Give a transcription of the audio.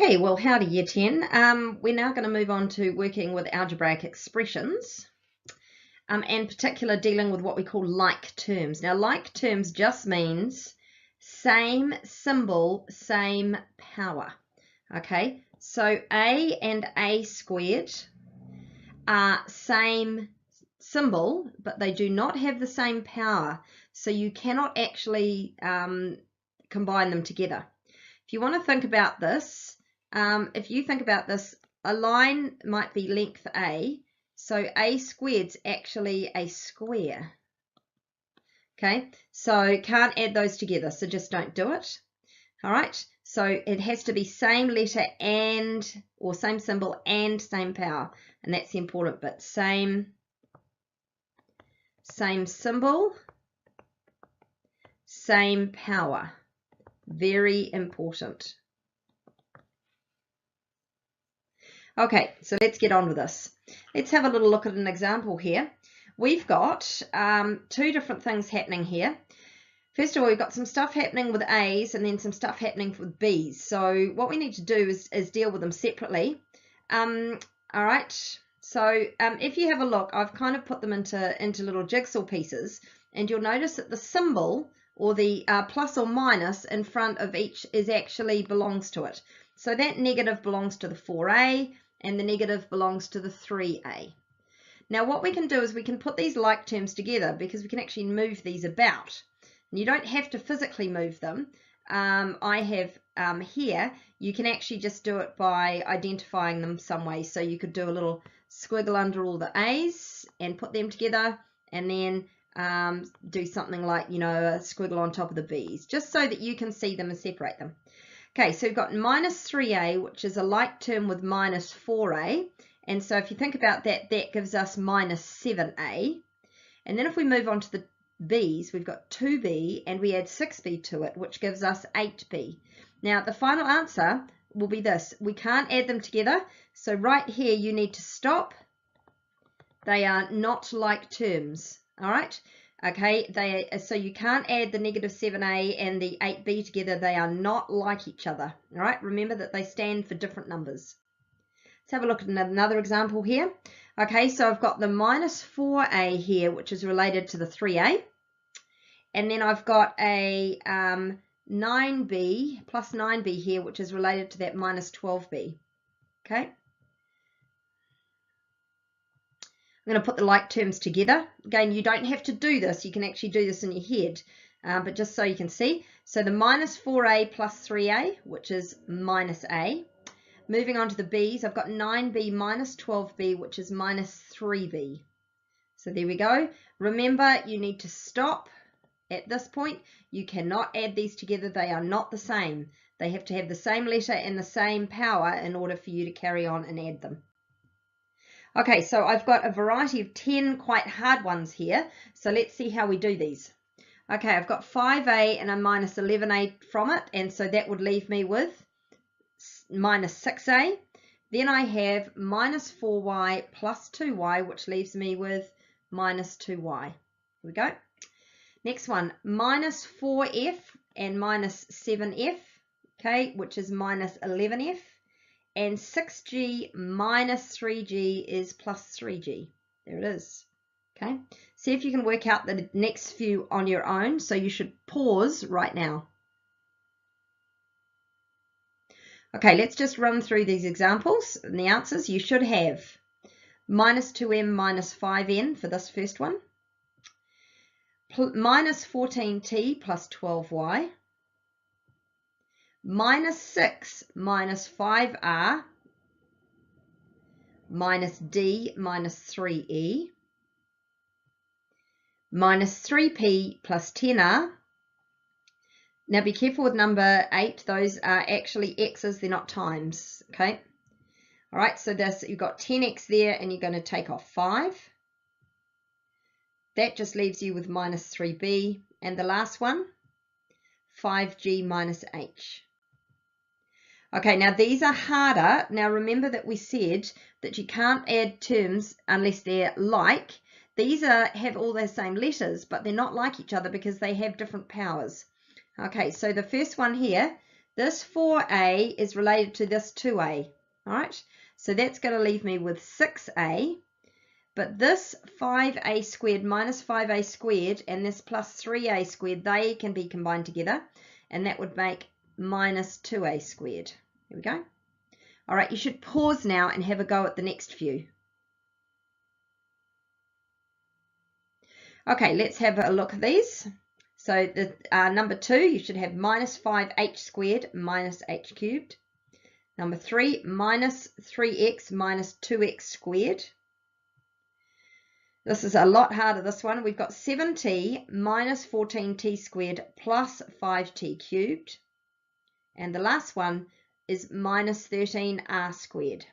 Okay, well, howdy, Year 10. We're now going to move on to working with algebraic expressions, and in particular dealing with what we call like terms. Now, like terms just means same symbol, same power. Okay, so a and a squared are same symbol, but they do not have the same power, so you cannot actually combine them together. If you want to think about this, if you think about this, a line might be length A, so a squared's actually a square. Okay, so can't add those together, so just don't do it. All right, so it has to be same letter and, or same symbol and same power, and that's the important bit. Same symbol, same power. Very important. Okay, so let's get on with this. Let's have a little look at an example here. We've got two different things happening here. First of all, we've got some stuff happening with A's and then some stuff happening with B's. So what we need to do is deal with them separately. All right, so if you have a look, I've kind of put them into little jigsaw pieces, and you'll notice that the symbol or the plus or minus in front of each actually belongs to it. So that negative belongs to the 4A and the negative belongs to the 3A. Now what we can do is we can put these like terms together because we can actually move these about. And you don't have to physically move them. I have here, you can actually just do it by identifying them some way. So you could do a little squiggle under all the A's and put them together, and then do something like, you know, a squiggle on top of the B's, just so that you can see them and separate them. Okay, so we've got minus 3A, which is a like term with minus 4A. And so if you think about that, that gives us minus 7A. And then if we move on to the B's, we've got 2B, and we add 6B to it, which gives us 8B. Now, the final answer will be this. We can't add them together. So right here, you need to stop. They are not like terms. All right. Okay, so you can't add the negative 7A and the 8B together. They are not like each other. All right, remember that they stand for different numbers. Let's have a look at another example here. Okay, so I've got the minus 4A here, which is related to the 3A. And then I've got a 9B, plus 9B here, which is related to that minus 12B. Okay. I'm going to put the like terms together. Again, you don't have to do this. You can actually do this in your head, but just so you can see. So the minus 4A plus 3A, which is minus A. Moving on to the B's, I've got 9B minus 12B, which is minus 3B. So there we go. Remember, you need to stop at this point. You cannot add these together. They are not the same. They have to have the same letter and the same power in order for you to carry on and add them. Okay, so I've got a variety of 10 quite hard ones here. So let's see how we do these. Okay, I've got 5A and a minus 11A from it, and so that would leave me with minus 6A. Then I have minus 4Y plus 2Y, which leaves me with minus 2Y. Here we go. Next one, minus 4F and minus 7F, okay, which is minus 11F. And 6G minus 3G is plus 3G. There it is. Okay. See if you can work out the next few on your own. So you should pause right now. Okay, let's just run through these examples and the answers. You should have minus 2M minus 5N for this first one. Minus 14T plus 12Y. Minus 6 minus 5R minus D minus 3E. Minus 3P plus 10R. Now be careful with number 8. Those are actually x's, they're not times. Okay. All right, so this, you've got 10x there, and you're going to take off 5. That just leaves you with minus 3b. And the last one, 5g minus h. Okay, now these are harder. Now remember that we said that you can't add terms unless they're like. These have all the same letters, but they're not like each other because they have different powers. Okay, so the first one here, This 4a is related to this 2a, all right? So that's going to leave me with 6a, but this 5a squared minus 5a squared and this plus 3a squared, they can be combined together, and that would make minus 2a squared. Here we go. All right, you should pause now and have a go at the next few. Okay, let's have a look at these. So the number 2, you should have minus 5h squared minus h cubed. Number 3, minus 3x minus 2x squared. This is a lot harder, this one. We've got 7t minus 14t squared plus 5t cubed. And the last one is minus 13r squared.